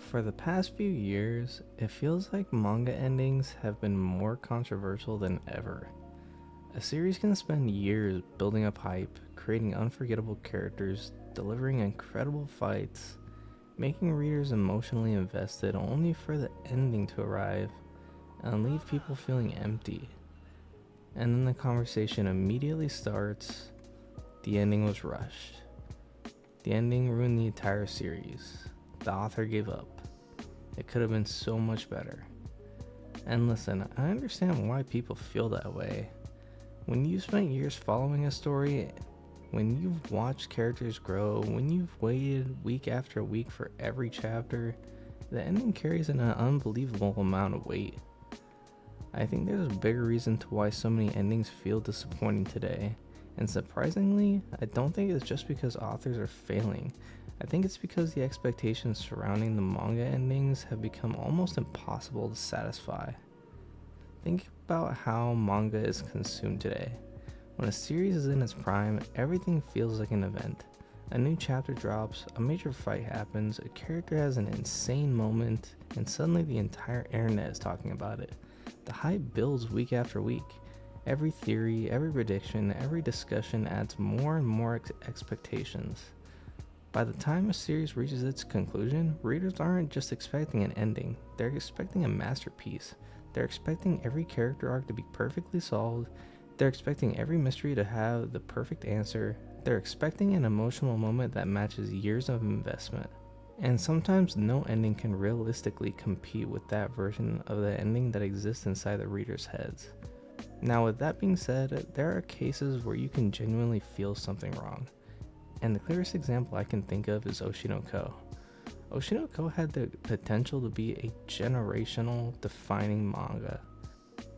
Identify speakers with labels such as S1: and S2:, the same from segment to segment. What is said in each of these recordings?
S1: For the past few years, it feels like manga endings have been more controversial than ever. A series can spend years building up hype, creating unforgettable characters, delivering incredible fights, making readers emotionally invested only for the ending to arrive and leave people feeling empty. And then the conversation immediately starts. The ending was rushed. The ending ruined the entire series. The author gave up. It could have been so much better. And listen, I understand why people feel that way. When you've spent years following a story, when you've watched characters grow, when you've waited week after week for every chapter, the ending carries an unbelievable amount of weight. I think there's a bigger reason to why so many endings feel disappointing today. And surprisingly, I don't think it's just because authors are failing. I think it's because the expectations surrounding the manga endings have become almost impossible to satisfy. Think about how manga is consumed today. When a series is in its prime, everything feels like an event. A new chapter drops, a major fight happens, a character has an insane moment, and suddenly the entire internet is talking about it. The hype builds week after week. Every theory, every prediction, every discussion adds more and more expectations. By the time a series reaches its conclusion, readers aren't just expecting an ending, they're expecting a masterpiece. They're expecting every character arc to be perfectly solved, they're expecting every mystery to have the perfect answer, they're expecting an emotional moment that matches years of investment. And sometimes no ending can realistically compete with that version of the ending that exists inside the readers' heads. Now, with that being said, there are cases where you can genuinely feel something wrong. And the clearest example I can think of is Oshinoko. Oshinoko had the potential to be a generational defining manga.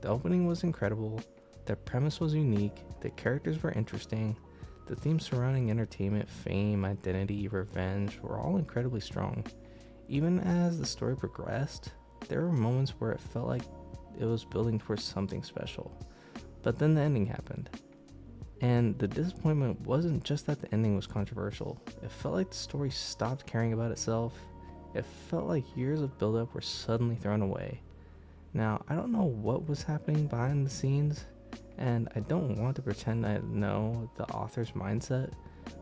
S1: The opening was incredible, the premise was unique, the characters were interesting, the themes surrounding entertainment, fame, identity, revenge were all incredibly strong. Even as the story progressed, there were moments where it felt like it was building towards something special. But then the ending happened. And the disappointment wasn't just that the ending was controversial. It felt like the story stopped caring about itself. It felt like years of build-up were suddenly thrown away. Now, I don't know what was happening behind the scenes, and I don't want to pretend I know the author's mindset,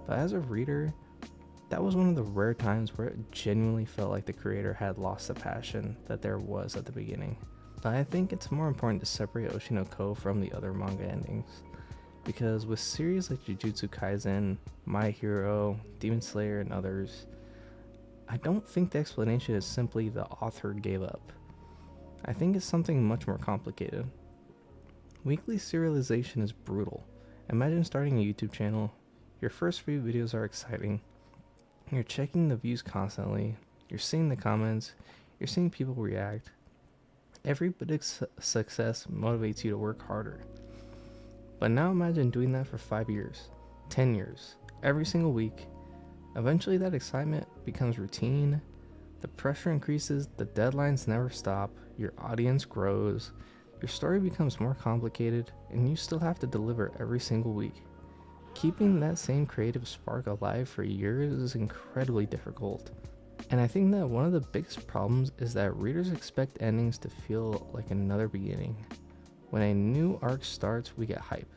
S1: but as a reader, that was one of the rare times where it genuinely felt like the creator had lost the passion that there was at the beginning. But I think it's more important to separate Oshinoko from the other manga endings. Because with series like Jujutsu Kaisen, My Hero, Demon Slayer, and others, I don't think the explanation is simply the author gave up. I think it's something much more complicated. Weekly serialization is brutal. Imagine starting a YouTube channel. Your first few videos are exciting. You're checking the views constantly. You're seeing the comments. You're seeing people react. Every bit of success motivates you to work harder. But now imagine doing that for 5 years, 10 years, every single week. Eventually that excitement becomes routine, the pressure increases, the deadlines never stop, your audience grows, your story becomes more complicated, and you still have to deliver every single week. Keeping that same creative spark alive for years is incredibly difficult. And I think that one of the biggest problems is that readers expect endings to feel like another beginning. When a new arc starts, we get hype.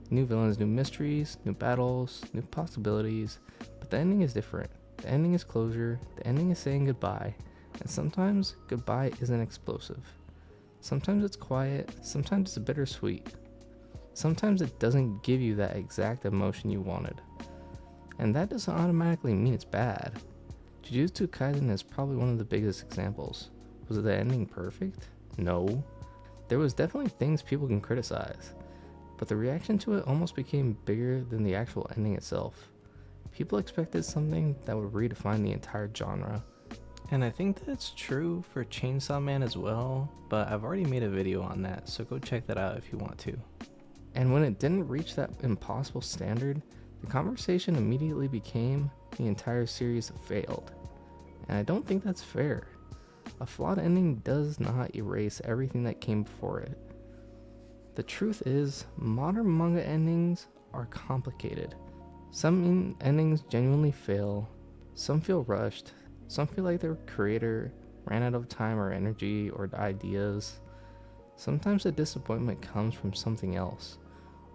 S1: New villains, new mysteries, new battles, new possibilities, but the ending is different. The ending is closure, the ending is saying goodbye, and sometimes goodbye isn't explosive. Sometimes it's quiet, sometimes it's bittersweet. Sometimes it doesn't give you that exact emotion you wanted. And that doesn't automatically mean it's bad. Jujutsu Kaisen is probably one of the biggest examples. Was the ending perfect? No. There was definitely things people can criticize, but the reaction to it almost became bigger than the actual ending itself. People expected something that would redefine the entire genre. And I think that's true for Chainsaw Man as well, but I've already made a video on that, so go check that out if you want to. And when it didn't reach that impossible standard, the conversation immediately became the entire series failed. And I don't think that's fair. A flawed ending does not erase everything that came before it. The truth is, modern manga endings are complicated. Some endings genuinely fail, some feel rushed, Some feel like their creator ran out of time or energy or ideas. Sometimes the disappointment comes from something else.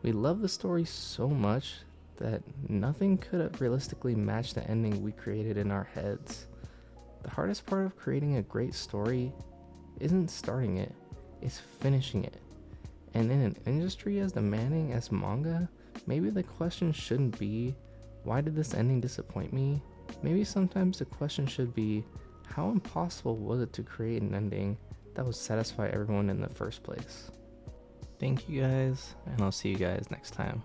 S1: We love the story so much that nothing could have realistically matched the ending we created in our heads. The hardest part of creating a great story isn't starting it, it's finishing it. And in an industry as demanding as manga, maybe the question shouldn't be, why did this ending disappoint me? Maybe sometimes the question should be, how impossible was it to create an ending that would satisfy everyone in the first place? Thank you guys, and I'll see you guys next time.